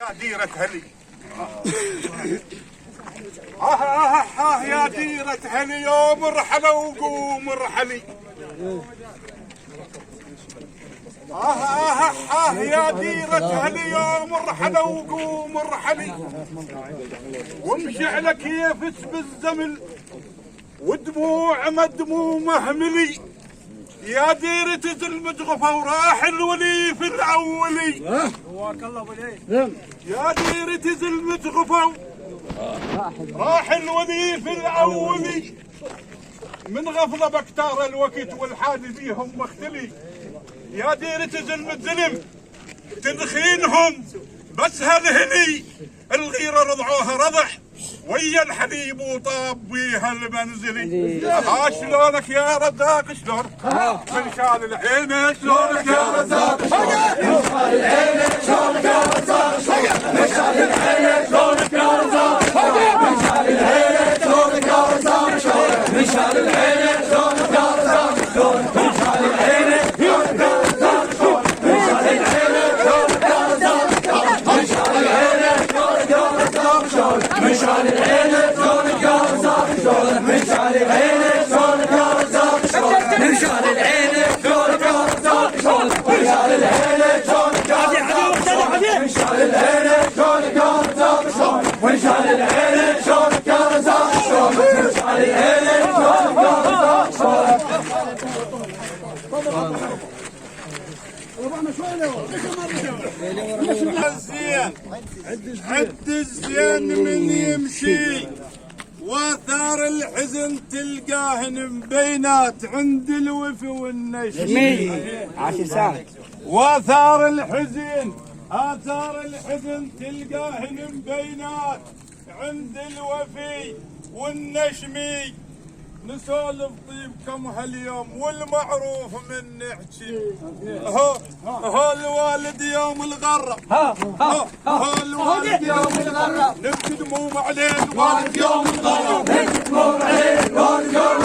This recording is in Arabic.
يا ديرة هلي يا ديرة هلي يوم الرحلة وقوم الرحلي يا ديرة هلي يوم الرحلة وقوم الرحلي ومشي كيف بالزمل ودموع مدموع مهملي يا ديرة المجغفة وراح الولي في الأولي يا ديرة المجغفة راح الولي في الأولي من غفلة بكتار الوقت والحال بيهم مختلي يا ديرة المتزلم تدخينهم بس هالهني الغيرة رضعوها رضع ويا الحليب وطاب بيها المنزلي شلونك يا رزاق شلون من شال العين شلونك يا رزاق من شال العين شلونك يا رزاق من شال العين شلونك يا رزاق من شال العين شلونك يا رزاق من شال العين شلونك يا رزاق من شال العين شلونك يا رزاق من شال العين شلونك يا رزاق من شال العين شلونك يا رزاق من شال العين شلونك يا رزاق من شال العين شلونك يا رزاق من شال العين شلونك يا رزاق من شال العين شلونك يا رزاق من شال العين شلونك يا رزاق من شال العين شلونك يا رزاق من شال العين شلونك يا رزاق الزين عد الزين من يمشي واثار الحزن تلقاه مبينات عند الوفي والنشمي واثار الحزن آثار الحزن تلقاه مبينات عند الوفي والنشمي نسولف طيبكم هاليوم والمعروف من نحكي هو الوالد يوم الغرة هو الوالد يوم الغرة نبكي دموم عليه الوالد يوم الغرة نبكي دموم عليه الوالد يوم